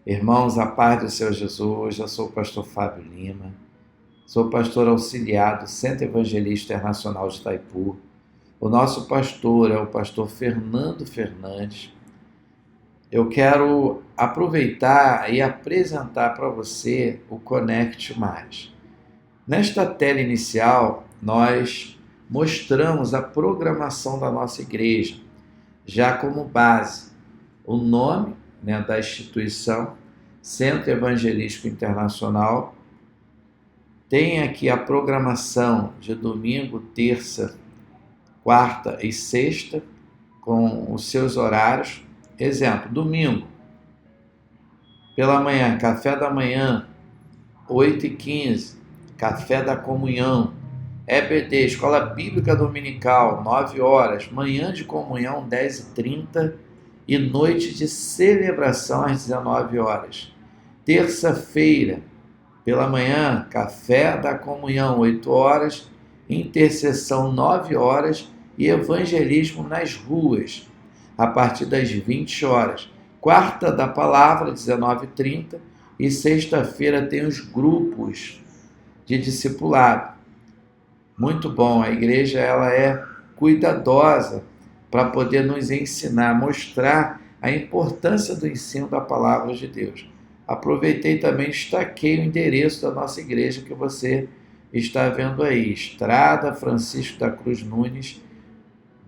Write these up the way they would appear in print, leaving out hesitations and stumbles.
Irmãos, a paz do Senhor Jesus, eu sou o pastor Fábio Lima, sou pastor auxiliar do Centro Evangelista Internacional de Itaipu. O nosso pastor é o pastor Fernando Fernandes. Eu quero aproveitar e apresentar para você o Conecte Mais. Nesta tela inicial, nós mostramos a programação da nossa igreja, já como base, o nome da instituição, Centro Evangelístico Internacional. Tem aqui a programação de domingo, terça, quarta e sexta, com os seus horários. Exemplo, domingo, pela manhã, café da manhã, 8h15, café da comunhão, EBD, Escola Bíblica Dominical, 9 horas, manhã de comunhão, 10h30, e noite de celebração às 19 horas. Terça-feira, pela manhã, café da comunhão, 8 horas, intercessão, 9 horas, e evangelismo nas ruas, a partir das 20 horas. Quarta da palavra, 19h30, e sexta-feira tem os grupos de discipulado. Muito bom, a igreja ela é cuidadosa para poder nos ensinar, mostrar a importância do ensino da palavra de Deus. Aproveitei também, destaquei o endereço da nossa igreja que você está vendo aí, Estrada Francisco da Cruz Nunes,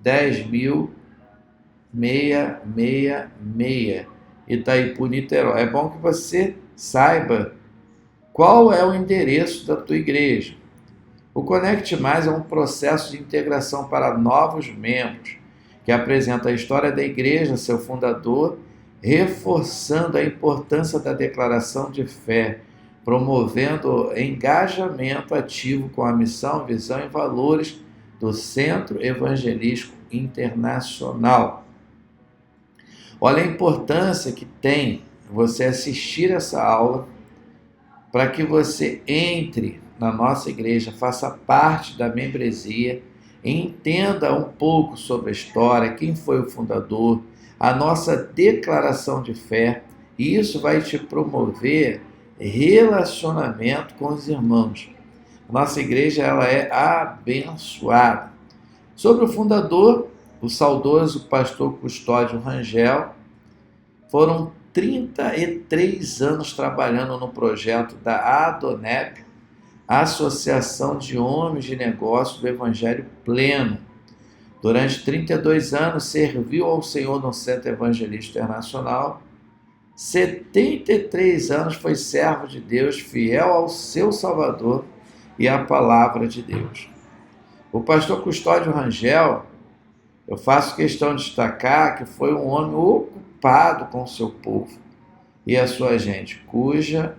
10.666, Itaipu, Niterói. É bom que você saiba qual é o endereço da tua igreja. O Conecte Mais é um processo de integração para novos membros, que apresenta a história da igreja, seu fundador, reforçando a importância da declaração de fé, promovendo engajamento ativo com a missão, visão e valores do Centro Evangelístico Internacional. Olha a importância que tem você assistir essa aula para que você entre na nossa igreja, faça parte da membresia, entenda um pouco sobre a história, quem foi o fundador, a nossa declaração de fé, e isso vai te promover relacionamento com os irmãos. Nossa igreja ela é abençoada. Sobre o fundador, o saudoso pastor Custódio Rangel, foram 33 anos trabalhando no projeto da ADONEP, Associação de Homens de Negócios do Evangelho Pleno. Durante 32 anos serviu ao Senhor no Centro Evangelístico Internacional. 73 anos foi servo de Deus, fiel ao seu Salvador e à palavra de Deus. O pastor Custódio Rangel, eu faço questão de destacar que foi um homem ocupado com o seu povo e a sua gente, cujo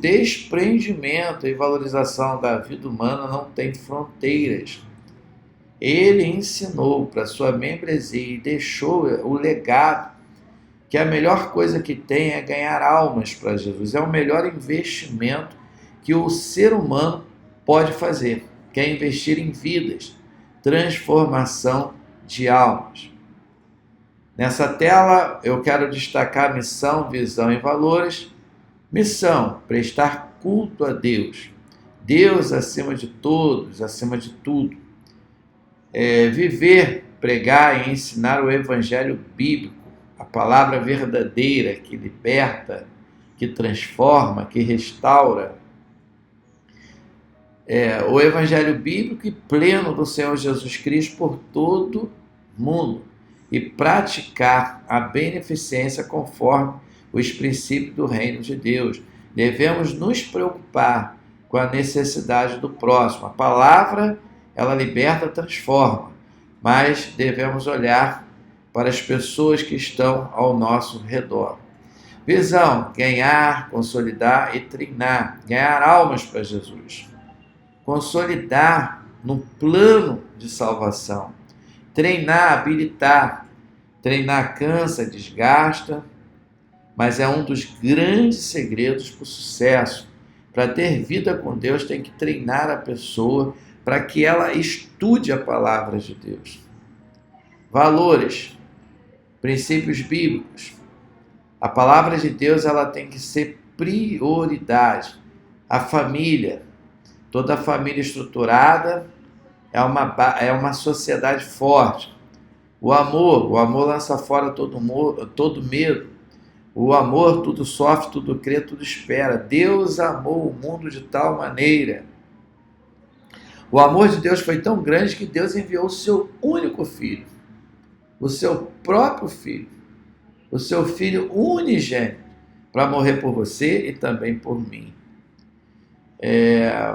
desprendimento e valorização da vida humana não tem fronteiras. Ele ensinou para sua membresia e deixou o legado que a melhor coisa que tem é ganhar almas para Jesus. É o melhor investimento que o ser humano pode fazer, que é investir em vidas, transformação de almas. Nessa tela eu quero destacar missão, visão e valores. Missão, prestar culto a Deus. Deus acima de todos, acima de tudo. Viver, pregar e ensinar o evangelho bíblico, a palavra verdadeira que liberta, que transforma, que restaura. O evangelho bíblico e pleno do Senhor Jesus Cristo por todo mundo. E praticar a beneficência conforme os princípios do reino de Deus. Devemos nos preocupar com a necessidade do próximo. A palavra, ela liberta, transforma, mas devemos olhar para as pessoas que estão ao nosso redor. Visão, ganhar, consolidar e treinar, ganhar almas para Jesus. Consolidar no plano de salvação. Treinar, habilitar. Treinar cansa, desgasta, mas é um dos grandes segredos para o sucesso. Para ter vida com Deus, tem que treinar a pessoa para que ela estude a palavra de Deus. Valores, princípios bíblicos. A palavra de Deus ela tem que ser prioridade. A família, toda família estruturada é uma sociedade forte. O amor lança fora todo medo. O amor tudo sofre, tudo crê, tudo espera. Deus amou o mundo de tal maneira. O amor de Deus foi tão grande que Deus enviou o seu único filho, o seu próprio filho, o seu filho unigênito, para morrer por você e também por mim.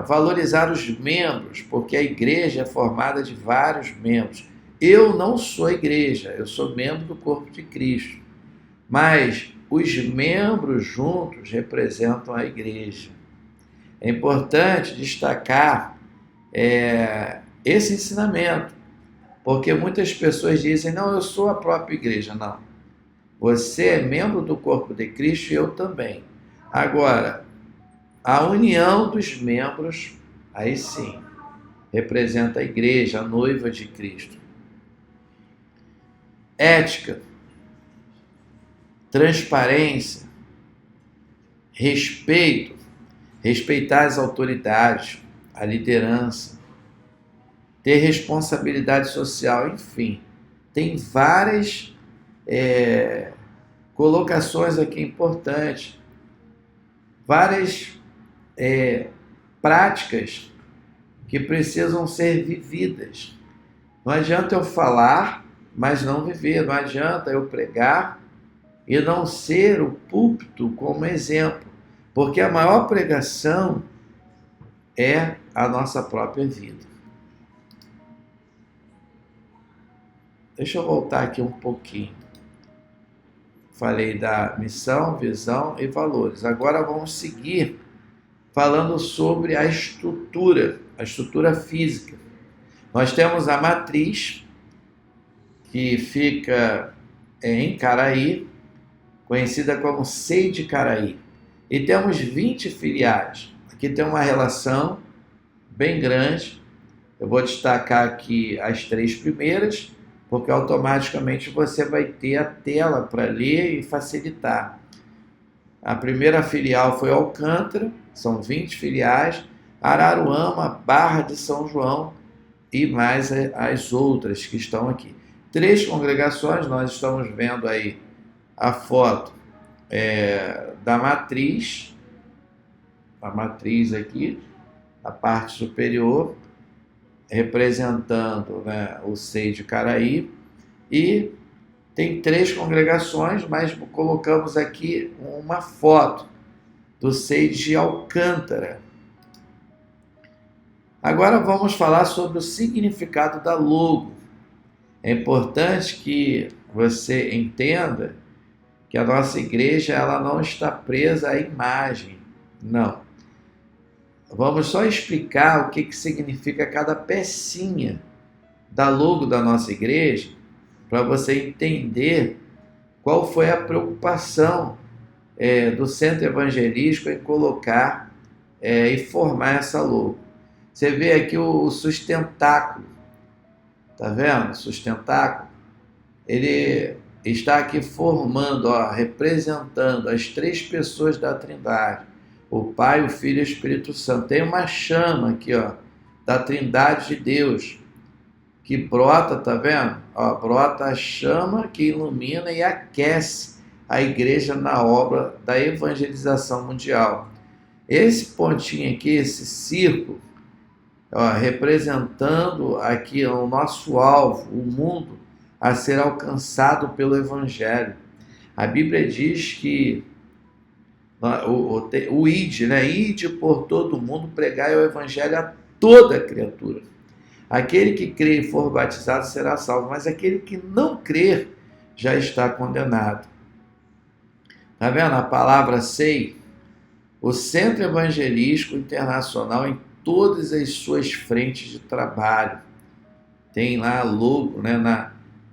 Valorizar os membros, porque a igreja é formada de vários membros. Eu não sou igreja, eu sou membro do corpo de Cristo, mas os membros juntos representam a igreja. É importante destacar esse ensinamento, porque muitas pessoas dizem, não, eu sou a própria igreja. Não, você é membro do corpo de Cristo e eu também. Agora, a união dos membros, aí sim, representa a igreja, a noiva de Cristo. Ética, transparência, respeito, respeitar as autoridades, a liderança, ter responsabilidade social, enfim, tem várias colocações aqui importantes, várias práticas que precisam ser vividas. Não adianta eu falar, mas não viver. Não adianta eu pregar e não ser o púlpito como exemplo, porque a maior pregação é a nossa própria vida. Deixa eu voltar aqui um pouquinho. Falei da missão, visão e valores. Agora vamos seguir falando sobre a estrutura física. Nós temos a matriz, que fica em Caraí, conhecida como Seio de Caraí. E temos 20 filiais. Aqui tem uma relação bem grande. Eu vou destacar aqui as 3 primeiras, porque automaticamente você vai ter a tela para ler e facilitar. A primeira filial foi Alcântara, são 20 filiais, Araruama, Barra de São João e mais as outras que estão aqui. 3 congregações, nós estamos vendo aí a foto da matriz, a matriz aqui, a parte superior, representando, né, o Seio de Caraí, e tem 3 congregações, mas colocamos aqui uma foto do Seio de Alcântara. Agora vamos falar sobre o significado da logo. É importante que você entenda que a nossa igreja ela não está presa à imagem, não. Vamos só explicar o que significa cada pecinha da logo da nossa igreja, para você entender qual foi a preocupação do Centro Evangelístico em colocar e formar essa logo. Você vê aqui o sustentáculo, tá vendo? O sustentáculo, ele está aqui formando, representando as 3 pessoas da Trindade, o Pai, o Filho e o Espírito Santo. Tem uma chama aqui, da Trindade de Deus, que brota, tá vendo? Brota a chama que ilumina e aquece a igreja na obra da evangelização mundial. Esse pontinho aqui, esse círculo, representando aqui o nosso alvo, o mundo a ser alcançado pelo Evangelho. A Bíblia diz que o ide, né? Ide por todo o mundo, pregai o Evangelho a toda criatura. Aquele que crê e for batizado será salvo, mas aquele que não crer já está condenado. Está vendo a palavra SEI? O Centro Evangelístico Internacional em todas as suas frentes de trabalho. Tem lá logo, né,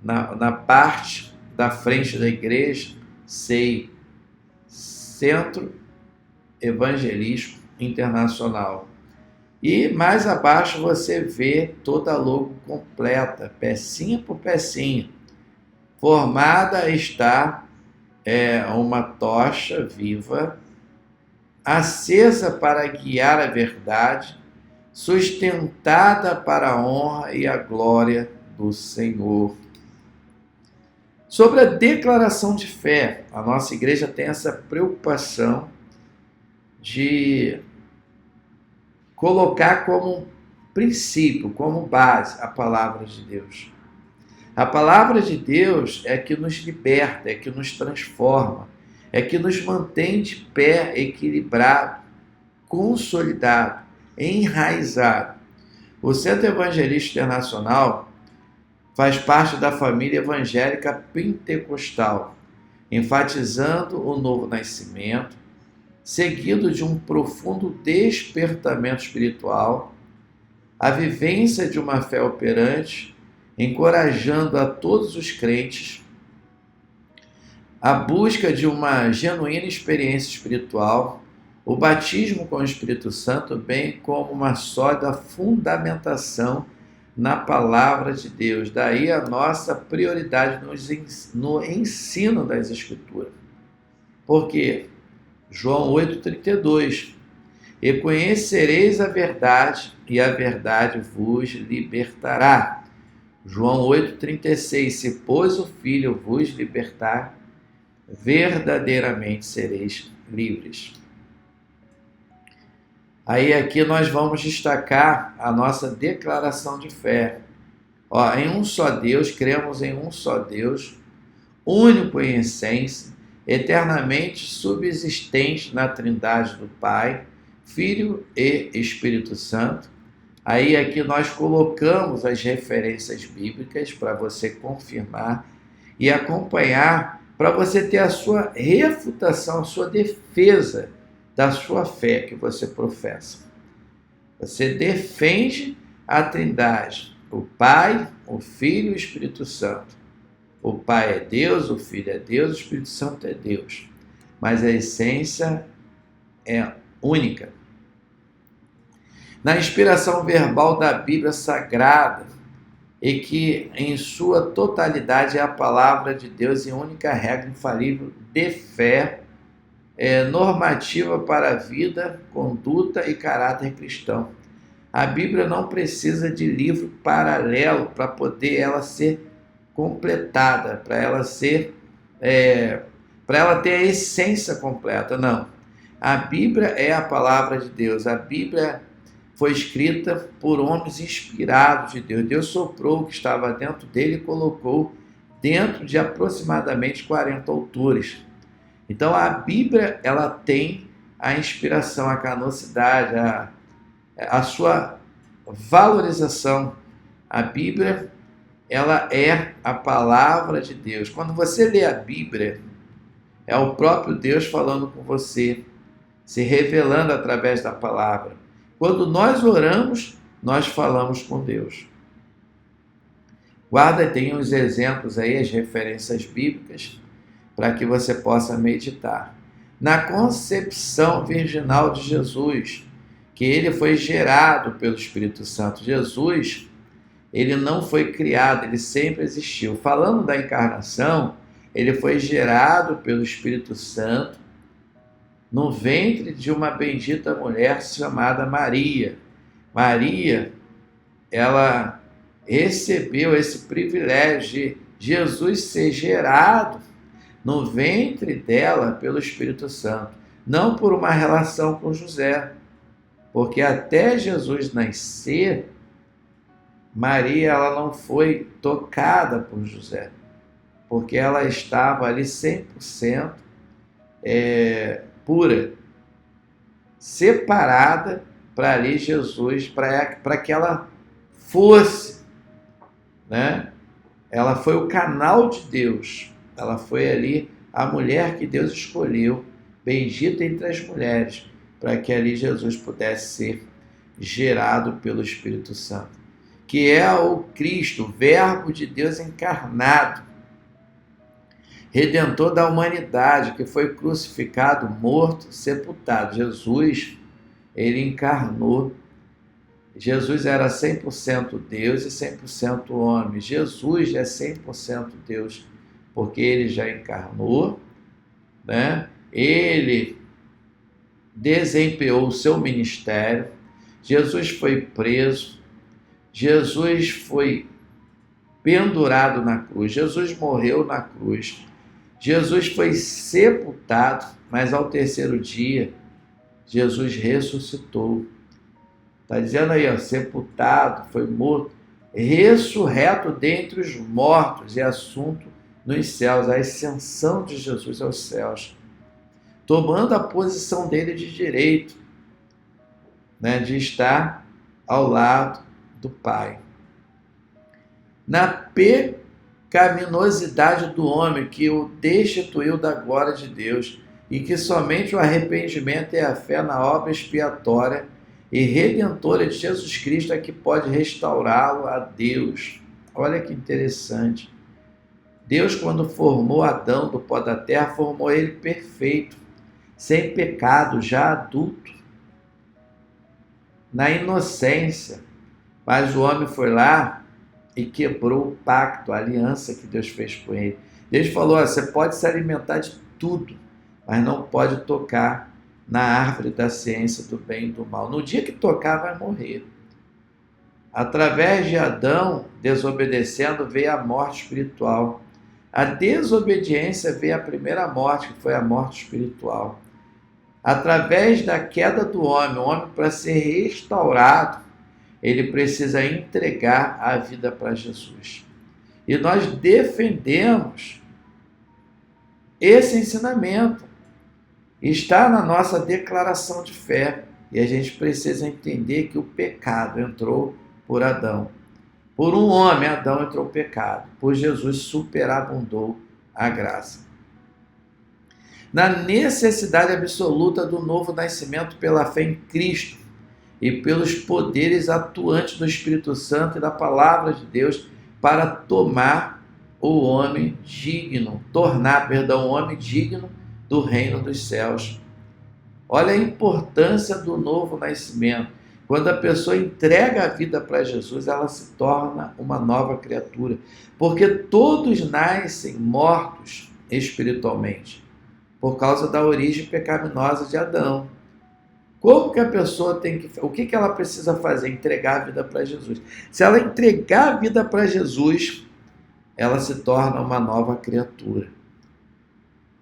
na parte da frente da igreja, SEI, Centro Evangelístico Internacional. E mais abaixo você vê toda a logo completa, pecinha por pecinha. Formada está é uma tocha viva, acesa para guiar a verdade, sustentada para a honra e a glória do Senhor. Sobre a declaração de fé, a nossa igreja tem essa preocupação de colocar como princípio, como base, a palavra de Deus. A palavra de Deus é que nos liberta, é que nos transforma, é que nos mantém de pé, equilibrado, consolidado, enraizado. O Centro Evangelista Internacional faz parte da família evangélica pentecostal, enfatizando o novo nascimento, seguido de um profundo despertamento espiritual, a vivência de uma fé operante, encorajando a todos os crentes a busca de uma genuína experiência espiritual, o batismo com o Espírito Santo, bem como uma sólida fundamentação na palavra de Deus. Daí a nossa prioridade no ensino das Escrituras. Por quê? João 8,32. E conhecereis a verdade, e a verdade vos libertará. João 8,36. Se, pois, o Filho vos libertar, verdadeiramente sereis livres. Aí aqui nós vamos destacar a nossa declaração de fé. Em um só Deus, cremos em um só Deus, único em essência, eternamente subsistente na Trindade do Pai, Filho e Espírito Santo. Aí aqui nós colocamos as referências bíblicas para você confirmar e acompanhar, para você ter a sua refutação, a sua defesa da sua fé que você professa. Você defende a Trindade, o Pai, o Filho e o Espírito Santo. O Pai é Deus, o Filho é Deus, o Espírito Santo é Deus. Mas a essência é única. Na inspiração verbal da Bíblia Sagrada, e que em sua totalidade é a palavra de Deus e única regra infalível de fé, normativa para a vida, conduta e caráter cristão. A Bíblia não precisa de livro paralelo para poder ela ser completada, para ela ter a essência completa. Não. A Bíblia é a palavra de Deus. A Bíblia foi escrita por homens inspirados de Deus. Deus soprou o que estava dentro dele e colocou dentro de aproximadamente 40 autores. Então a Bíblia ela tem a inspiração, a canonicidade, a sua valorização. A Bíblia ela é a palavra de Deus. Quando você lê a Bíblia, é o próprio Deus falando com você, se revelando através da palavra. Quando nós oramos, nós falamos com Deus. Guarda e tenha os exemplos aí, as referências bíblicas, para que você possa meditar. Na concepção virginal de Jesus, que ele foi gerado pelo Espírito Santo. Jesus, ele não foi criado, ele sempre existiu. Falando da encarnação, ele foi gerado pelo Espírito Santo no ventre de uma bendita mulher chamada Maria. Maria, ela recebeu esse privilégio de Jesus ser gerado no ventre dela pelo Espírito Santo, não por uma relação com José, porque até Jesus nascer, Maria ela não foi tocada por José, porque ela estava ali 100% pura, separada para ali Jesus, para que ela fosse, né? Ela foi o canal de Deus, ela foi ali a mulher que Deus escolheu, bendita entre as mulheres, para que ali Jesus pudesse ser gerado pelo Espírito Santo, que é o Cristo, o Verbo de Deus encarnado, Redentor da humanidade, que foi crucificado, morto, sepultado. Jesus, ele encarnou. Jesus era 100% Deus e 100% homem. Jesus é 100% Deus, porque ele já encarnou, né? Ele desempenhou o seu ministério, Jesus foi preso, Jesus foi pendurado na cruz, Jesus morreu na cruz, Jesus foi sepultado, mas ao terceiro dia, Jesus ressuscitou. Está dizendo aí, ó, sepultado, foi morto, ressurreto dentre os mortos e assunto nos céus, a ascensão de Jesus aos céus, tomando a posição dele de direito, né, de estar ao lado do Pai. Na pecaminosidade do homem que o destituiu da glória de Deus e que somente o arrependimento e a fé na obra expiatória e redentora de Jesus Cristo é que pode restaurá-lo a Deus. Olha que interessante. Deus, quando formou Adão do pó da terra, formou ele perfeito, sem pecado, já adulto, na inocência. Mas o homem foi lá e quebrou o pacto, a aliança que Deus fez com ele. Deus falou, você pode se alimentar de tudo, mas não pode tocar na árvore da ciência do bem e do mal. No dia que tocar, vai morrer. Através de Adão, desobedecendo, veio a morte espiritual. A desobediência veio a primeira morte, que foi a morte espiritual. Através da queda do homem, o homem, para ser restaurado, ele precisa entregar a vida para Jesus. E nós defendemos esse ensinamento. Está na nossa declaração de fé. E a gente precisa entender que o pecado entrou por Adão. Por um homem, Adão entrou o pecado. Por Jesus superabundou a graça. Na necessidade absoluta do novo nascimento pela fé em Cristo e pelos poderes atuantes do Espírito Santo e da palavra de Deus para tornar o homem digno do reino dos céus. Olha a importância do novo nascimento. Quando a pessoa entrega a vida para Jesus, ela se torna uma nova criatura. Porque todos nascem mortos espiritualmente, por causa da origem pecaminosa de Adão. Como que a pessoa o que ela precisa fazer? Entregar a vida para Jesus. Se ela entregar a vida para Jesus, ela se torna uma nova criatura.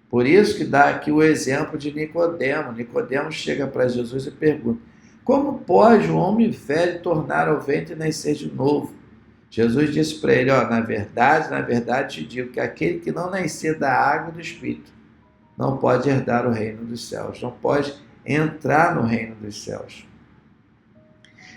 Por isso que dá aqui o exemplo de Nicodemo. Nicodemo chega para Jesus e pergunta: como pode um homem velho tornar ao ventre e nascer de novo? Jesus disse para ele: na verdade te digo que aquele que não nascer da água e do Espírito não pode herdar o reino dos céus, não pode entrar no reino dos céus.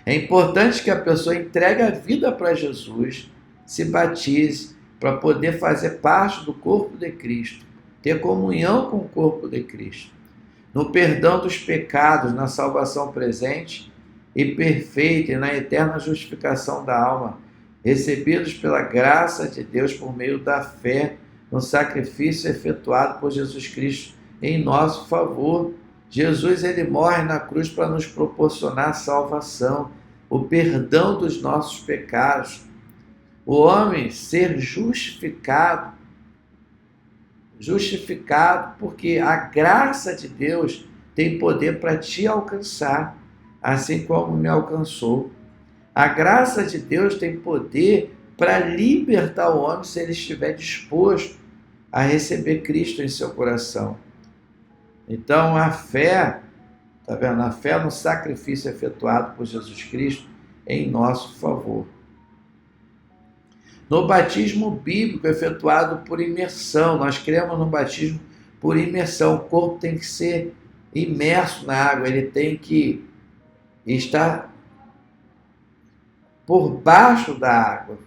É importante que a pessoa entregue a vida para Jesus, se batize, para poder fazer parte do corpo de Cristo, ter comunhão com o corpo de Cristo, no perdão dos pecados, na salvação presente e perfeita e na eterna justificação da alma, recebidos pela graça de Deus por meio da fé no sacrifício efetuado por Jesus Cristo em nosso favor. Jesus, ele morre na cruz para nos proporcionar salvação, o perdão dos nossos pecados, o homem ser justificado porque a graça de Deus tem poder para te alcançar, assim como me alcançou. A graça de Deus tem poder para libertar o homem se ele estiver disposto a receber Cristo em seu coração. Então a fé, tá vendo? A fé no sacrifício efetuado por Jesus Cristo em nosso favor. No batismo bíblico efetuado por imersão, nós cremos no batismo por imersão. O corpo tem que ser imerso na água, ele tem que estar por baixo da água.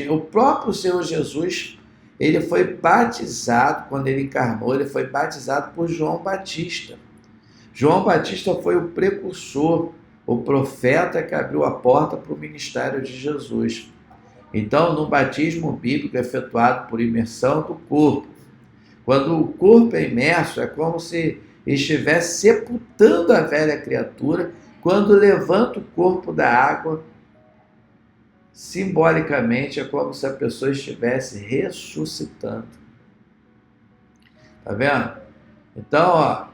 O próprio Senhor Jesus, ele foi batizado, quando ele encarnou, ele foi batizado por João Batista. João Batista foi o precursor, o profeta que abriu a porta para o ministério de Jesus. Então, no batismo bíblico efetuado por imersão do corpo, quando o corpo é imerso, é como se estivesse sepultando a velha criatura. Quando levanta o corpo da água, simbolicamente é como se a pessoa estivesse ressuscitando. Tá vendo? Então, ó,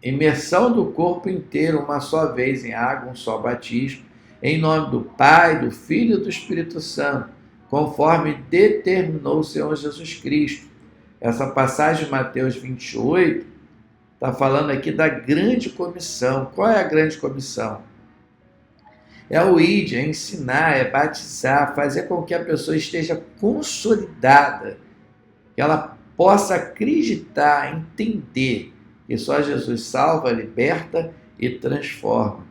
imersão do corpo inteiro uma só vez em água, um só batismo, em nome do Pai, do Filho e do Espírito Santo, conforme determinou o Senhor Jesus Cristo. Essa passagem de Mateus 28 está falando aqui da grande comissão. Qual é a grande comissão? É o id, é ensinar, é batizar, fazer com que a pessoa esteja consolidada, que ela possa acreditar, entender que só Jesus salva, liberta e transforma.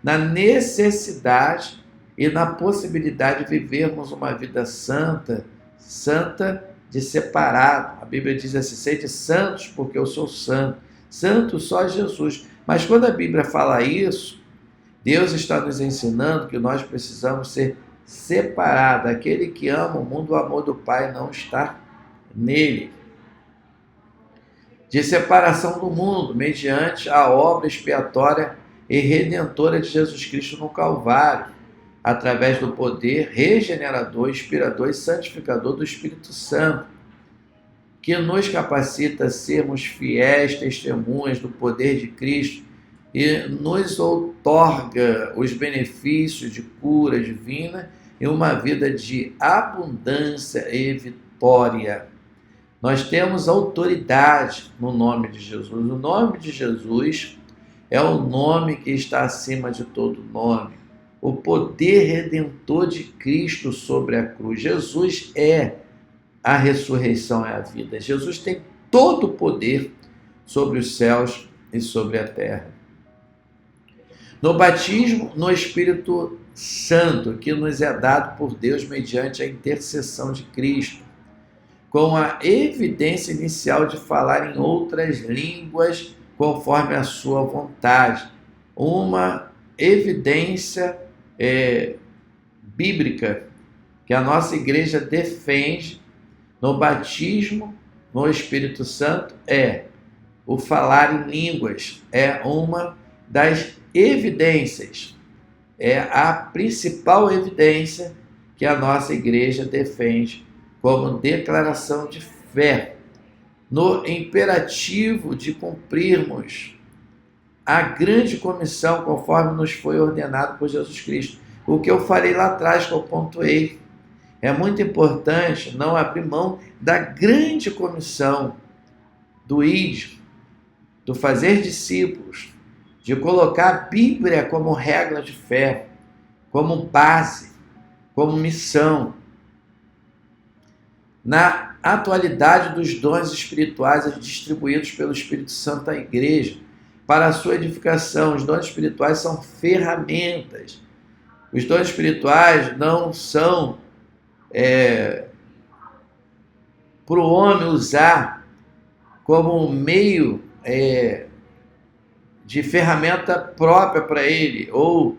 Na necessidade e na possibilidade de vivermos uma vida santa, santa de separado. A Bíblia diz assim: sede santos porque eu sou santo. Santo só Jesus. Mas quando a Bíblia fala isso, Deus está nos ensinando que nós precisamos ser separados. Aquele que ama o mundo, o amor do Pai não está nele. De separação do mundo, mediante a obra expiatória e redentora de Jesus Cristo no Calvário, através do poder regenerador, inspirador e santificador do Espírito Santo, que nos capacita a sermos fiéis testemunhas do poder de Cristo e nos outorga os benefícios de cura divina e uma vida de abundância e vitória. Nós temos autoridade no nome de Jesus. O nome de Jesus é o nome que está acima de todo nome. O poder redentor de Cristo sobre a cruz. Jesus é a ressurreição, é a vida. Jesus tem todo o poder sobre os céus e sobre a terra. No batismo no Espírito Santo, que nos é dado por Deus mediante a intercessão de Cristo, com a evidência inicial de falar em outras línguas conforme a sua vontade. Uma evidência bíblica que a nossa igreja defende no batismo no Espírito Santo é o falar em línguas. É uma das evidências, é a principal evidência que a nossa igreja defende como declaração de fé, no imperativo de cumprirmos a grande comissão conforme nos foi ordenado por Jesus Cristo. O que eu falei lá atrás, que eu pontuei, é muito importante não abrir mão da grande comissão do id, do fazer discípulos, de colocar a Bíblia como regra de fé, como base, como missão. Na atualidade dos dons espirituais distribuídos pelo Espírito Santo à igreja, para a sua edificação, os dons espirituais são ferramentas. Os dons espirituais não são para o homem usar como um meio de ferramenta própria para ele, ou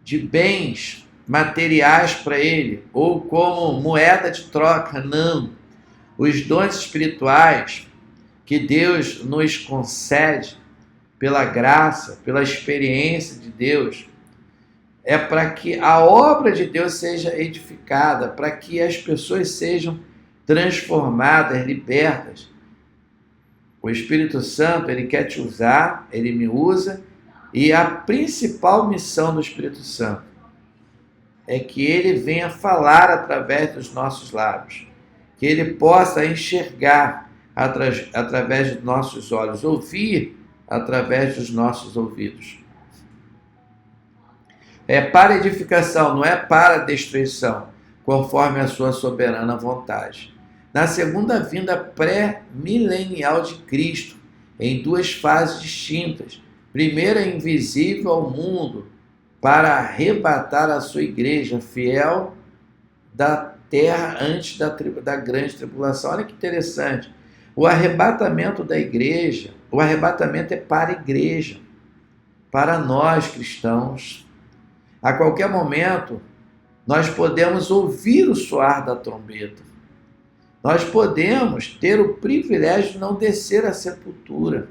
de bens materiais para ele, ou como moeda de troca. Não. Os dons espirituais que Deus nos concede pela graça, pela experiência de Deus, é para que a obra de Deus seja edificada, para que as pessoas sejam transformadas, libertas. O Espírito Santo, ele quer te usar, ele me usa, e a principal missão do Espírito Santo é que ele venha falar através dos nossos lábios, que ele possa enxergar através dos nossos olhos, ouvir através dos nossos ouvidos. É para edificação, não é para destruição, conforme a sua soberana vontade. Na segunda vinda pré-milenial de Cristo, em duas fases distintas. Primeira, invisível ao mundo, para arrebatar a sua igreja fiel da terra antes da grande tribulação. Olha que interessante. O arrebatamento da igreja, o arrebatamento é para a igreja, para nós cristãos. A qualquer momento, nós podemos ouvir o soar da trombeta. Nós podemos ter o privilégio de não descer à sepultura.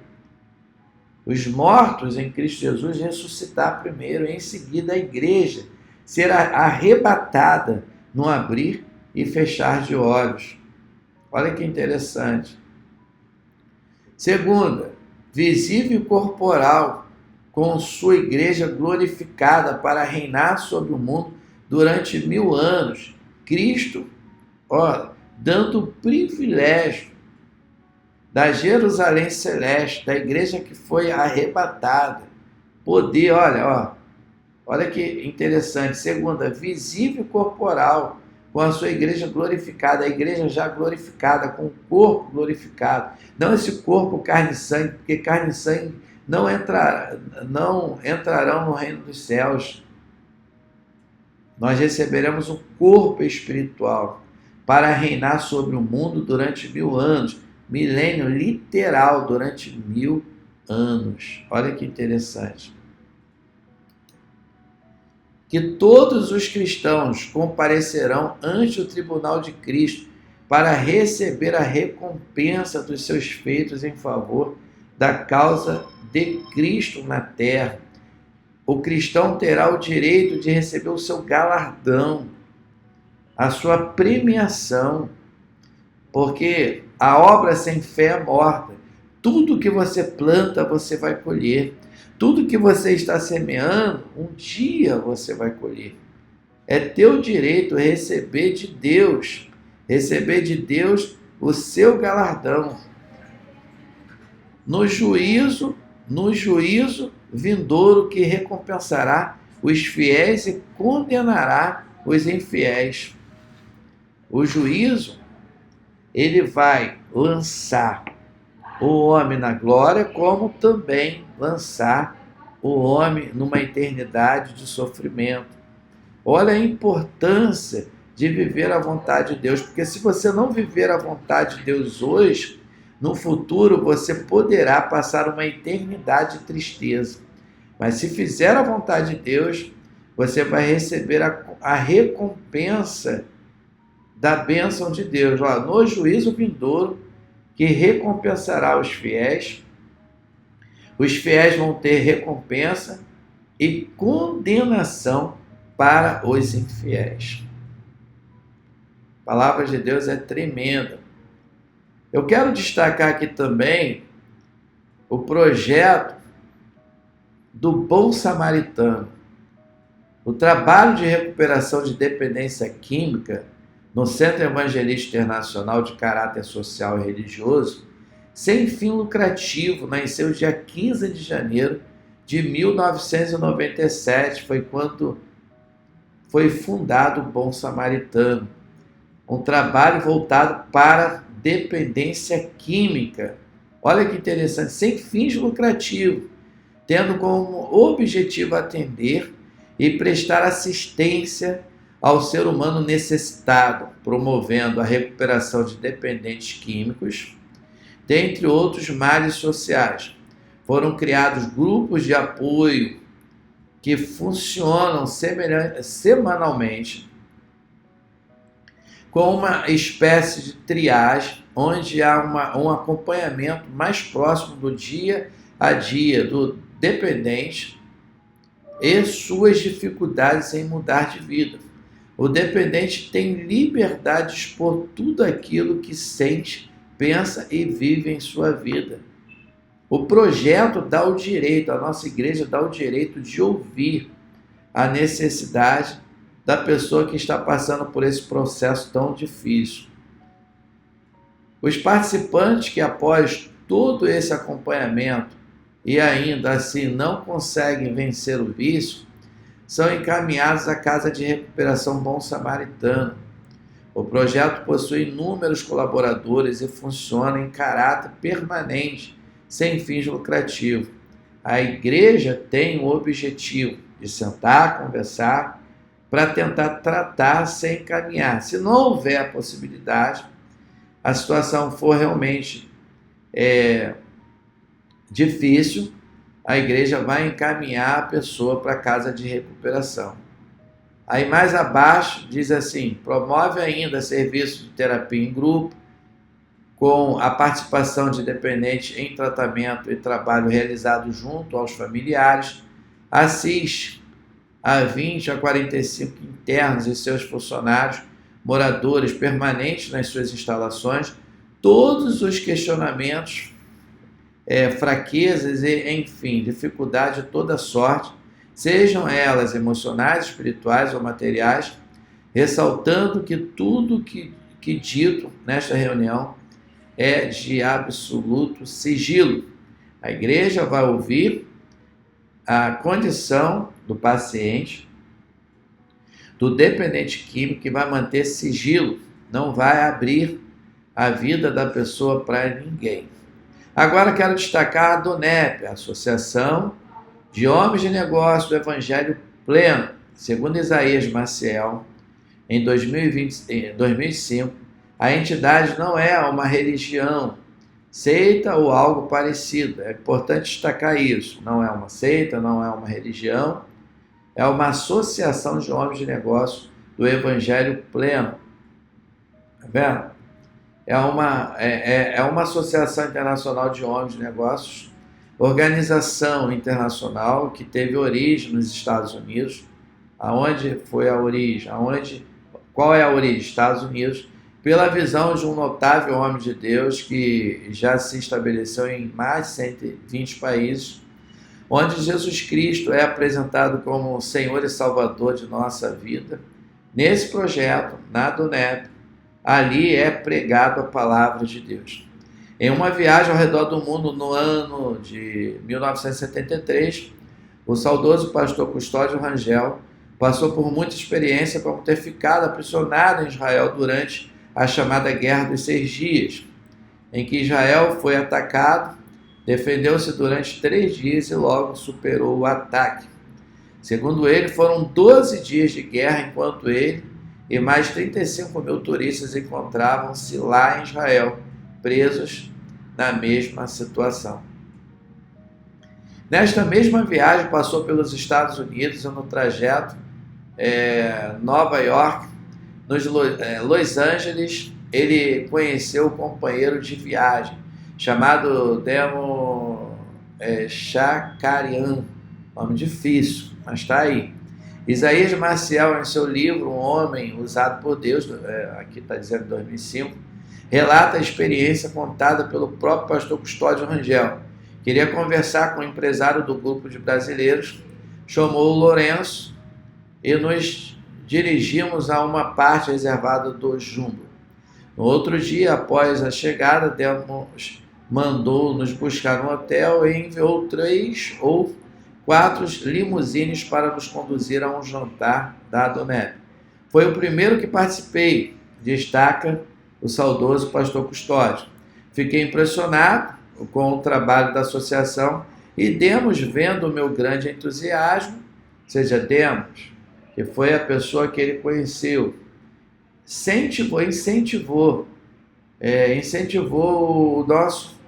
Os mortos em Cristo Jesus ressuscitar primeiro, e em seguida a igreja ser arrebatada no abrir e fechar de olhos. Olha que interessante. Segunda, visível e corporal, com sua igreja glorificada para reinar sobre o mundo durante 1000 anos. Cristo, dando o privilégio da Jerusalém celeste, da igreja que foi arrebatada, poder, olha que interessante. Segunda, visível e corporal, com a sua igreja glorificada, a igreja já glorificada, com o corpo glorificado. Não esse corpo carne e sangue, porque carne e sangue não entrarão no reino dos céus. Nós receberemos um corpo espiritual para reinar sobre o mundo durante 1000 anos. Milênio literal, durante 1000 anos. Olha que interessante. Que todos os cristãos comparecerão ante o tribunal de Cristo para receber a recompensa dos seus feitos em favor da causa de Cristo na terra. O cristão terá o direito de receber o seu galardão, a sua premiação, porque a obra sem fé é morta. Tudo que você planta, você vai colher. Tudo que você está semeando, um dia você vai colher. É teu direito receber de Deus o seu galardão. No juízo vindouro que recompensará os fiéis e condenará os infiéis. O juízo, ele vai lançar o homem na glória, como também lançar o homem numa eternidade de sofrimento. Olha a importância de viver a vontade de Deus, porque se você não viver a vontade de Deus hoje, no futuro você poderá passar uma eternidade de tristeza. Mas se fizer a vontade de Deus, você vai receber a recompensa da bênção de Deus. No juízo vindouro, que recompensará os fiéis vão ter recompensa e condenação para os infiéis. A palavra de Deus é tremenda. Eu quero destacar aqui também o projeto do Bom Samaritano. O trabalho de recuperação de dependência química no Centro Evangelístico Internacional de Caráter Social e Religioso, sem fim lucrativo, nasceu dia 15 de janeiro de 1997, foi quando foi fundado o Bom Samaritano. Um trabalho voltado para dependência química. Olha que interessante, sem fins lucrativos, tendo como objetivo atender e prestar assistência ao ser humano necessitado, promovendo a recuperação de dependentes químicos, dentre outros males sociais. Foram criados grupos de apoio que funcionam semanalmente, com uma espécie de triagem, onde há um acompanhamento mais próximo do dia a dia do dependente e suas dificuldades em mudar de vida. O dependente tem liberdade de expor tudo aquilo que sente, pensa e vive em sua vida. O projeto dá o direito, a nossa igreja dá o direito de ouvir a necessidade da pessoa que está passando por esse processo tão difícil. Os participantes que, após todo esse acompanhamento e ainda assim não conseguem vencer o vício, são encaminhados à Casa de Recuperação Bom Samaritano. O projeto possui inúmeros colaboradores e funciona em caráter permanente, sem fins lucrativos. A igreja tem o objetivo de sentar, conversar, para tentar tratar sem encaminhar. Se não houver a possibilidade, a situação for realmente difícil, a igreja vai encaminhar a pessoa para a casa de recuperação. Aí mais abaixo diz assim, promove ainda serviço de terapia em grupo, com a participação de dependentes em tratamento e trabalho realizado junto aos familiares, assiste a 20 a 45 internos e seus funcionários, moradores permanentes nas suas instalações, todos os questionamentos fraquezas e, enfim, dificuldades de toda sorte, sejam elas emocionais, espirituais ou materiais, ressaltando que tudo que dito nesta reunião é de absoluto sigilo. A igreja vai ouvir a condição do paciente, do dependente químico, que vai manter sigilo, não vai abrir a vida da pessoa para ninguém. Agora quero destacar a DONEP, a Associação de Homens de Negócio do Evangelho Pleno. Segundo Isaías Maciel, em 2005, a entidade não é uma religião, seita ou algo parecido. É importante destacar isso. Não é uma seita, não é uma religião, é uma associação de homens de negócio do Evangelho Pleno. Tá vendo? É uma associação internacional de homens de negócios, organização internacional que teve origem nos Estados Unidos. Aonde foi a origem? Qual é a origem? Estados Unidos, pela visão de um notável homem de Deus que já se estabeleceu em mais de 120 países, onde Jesus Cristo é apresentado como Senhor e Salvador de nossa vida. Nesse projeto, na DONEP, ali é pregado a palavra de Deus. Em uma viagem ao redor do mundo no ano de 1973, o saudoso pastor Custódio Rangel passou por muita experiência como ter ficado aprisionado em Israel durante a chamada Guerra dos 6 Dias, em que Israel foi atacado, defendeu-se durante 3 dias e logo superou o ataque. Segundo ele, foram 12 dias de guerra enquanto ele e mais 35 mil turistas encontravam-se lá em Israel, presos na mesma situação. Nesta mesma viagem, passou pelos Estados Unidos e no trajeto Nova York, nos Los Angeles, ele conheceu o companheiro de viagem, chamado Demo Shakarian, nome difícil, mas está aí. Isaías Maciel, em seu livro Um Homem Usado por Deus, aqui está dizendo 2005, relata a experiência contada pelo próprio pastor Custódio Rangel. Queria conversar com o empresário do grupo de brasileiros, chamou o Lourenço e nos dirigimos a uma parte reservada do Jumbo. No outro dia, após a chegada, Demos mandou nos buscar no hotel e enviou 3 ou 4 limusines para nos conduzir a um jantar da DONEP. Foi o primeiro que participei, destaca o saudoso pastor Custódio. Fiquei impressionado com o trabalho da associação e Demos, vendo o meu grande entusiasmo, seja Demos, que foi a pessoa que ele conheceu, incentivou o nosso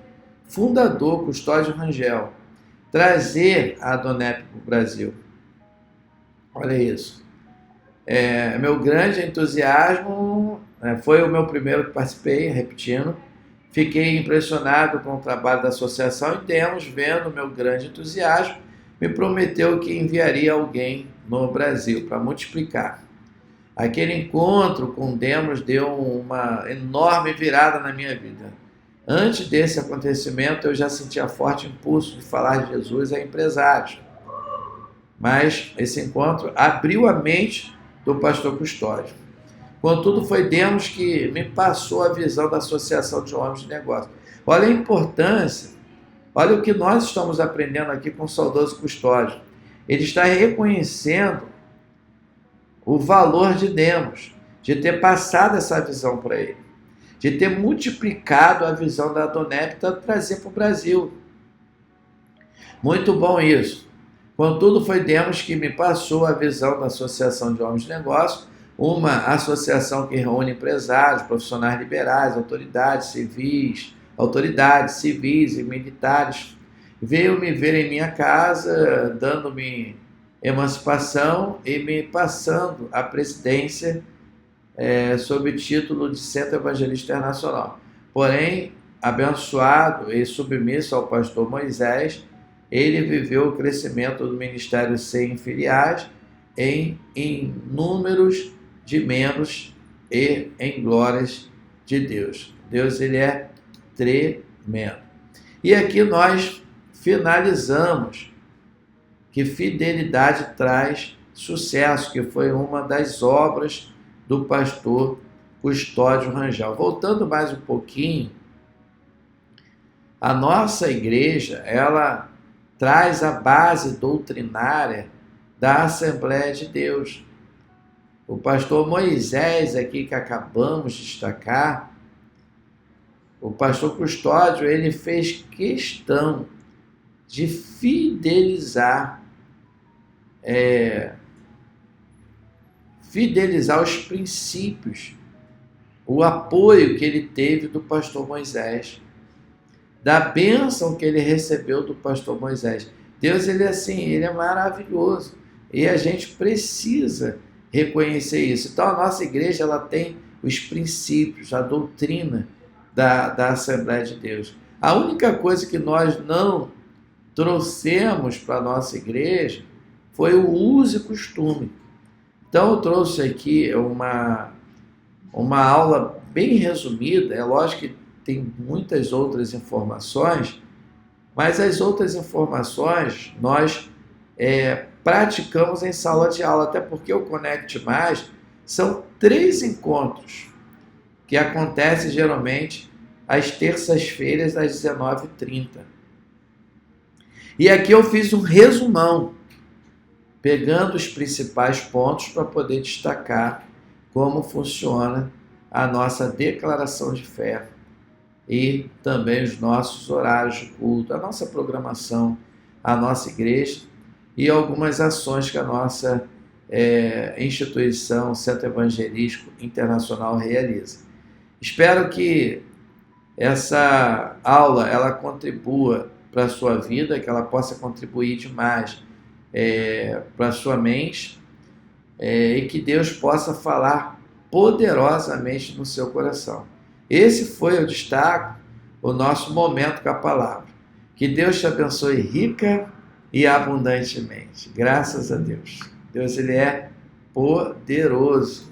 fundador, Custódio Rangel, trazer a DONEP para o Brasil. Olha isso. Meu grande entusiasmo, foi o meu primeiro que participei, repetindo. Fiquei impressionado com o trabalho da associação e Demos, vendo o meu grande entusiasmo, me prometeu que enviaria alguém no Brasil para multiplicar. Aquele encontro com Demos deu uma enorme virada na minha vida. Antes desse acontecimento, eu já sentia forte impulso de falar de Jesus a empresários. Mas esse encontro abriu a mente do pastor Custódio. Contudo, foi Demos que me passou a visão da Associação de Homens de Negócio. Olha a importância, olha o que nós estamos aprendendo aqui com o saudoso Custódio. Ele está reconhecendo o valor de Demos, de ter passado essa visão para ele, de ter multiplicado a visão da DONEP para trazer para o Brasil. Muito bom isso. Contudo, foi Demos que me passou a visão da Associação de Homens de Negócio, uma associação que reúne empresários, profissionais liberais, autoridades civis e militares. Veio me ver em minha casa, dando-me emancipação e me passando a presidência sob o título de Centro Evangelista Internacional. Porém, abençoado e submisso ao pastor Moisés, ele viveu o crescimento do ministério sem filiais em números de membros e em glórias de Deus. Deus, ele é tremendo. E aqui nós finalizamos que fidelidade traz sucesso, que foi uma das obras do pastor Custódio Rangel. Voltando mais um pouquinho, a nossa igreja, ela traz a base doutrinária da Assembleia de Deus. O pastor Moisés, aqui que acabamos de destacar, o pastor Custódio, ele fez questão de fidelizar os princípios, o apoio que ele teve do pastor Moisés, da bênção que ele recebeu do pastor Moisés. Deus, ele é assim, ele é maravilhoso, e a gente precisa reconhecer isso. Então a nossa igreja, ela tem os princípios, a doutrina da Assembleia de Deus. A única coisa que nós não trouxemos para a nossa igreja foi o uso e costume. Então eu trouxe aqui uma aula bem resumida. É lógico que tem muitas outras informações, mas as outras informações nós praticamos em sala de aula, até porque o Conecte Mais são 3 encontros que acontecem geralmente às terças-feiras às 19h30. E aqui eu fiz um resumão, pegando os principais pontos para poder destacar como funciona a nossa declaração de fé e também os nossos horários de culto, a nossa programação, a nossa igreja e algumas ações que a nossa instituição Centro Evangelístico Internacional realiza. Espero que essa aula ela contribua para a sua vida, que ela possa contribuir demais para a sua mente e que Deus possa falar poderosamente no seu coração. Esse foi o destaque, o nosso momento com a palavra. Que Deus te abençoe rica e abundantemente. Graças a Deus. Deus, ele é poderoso.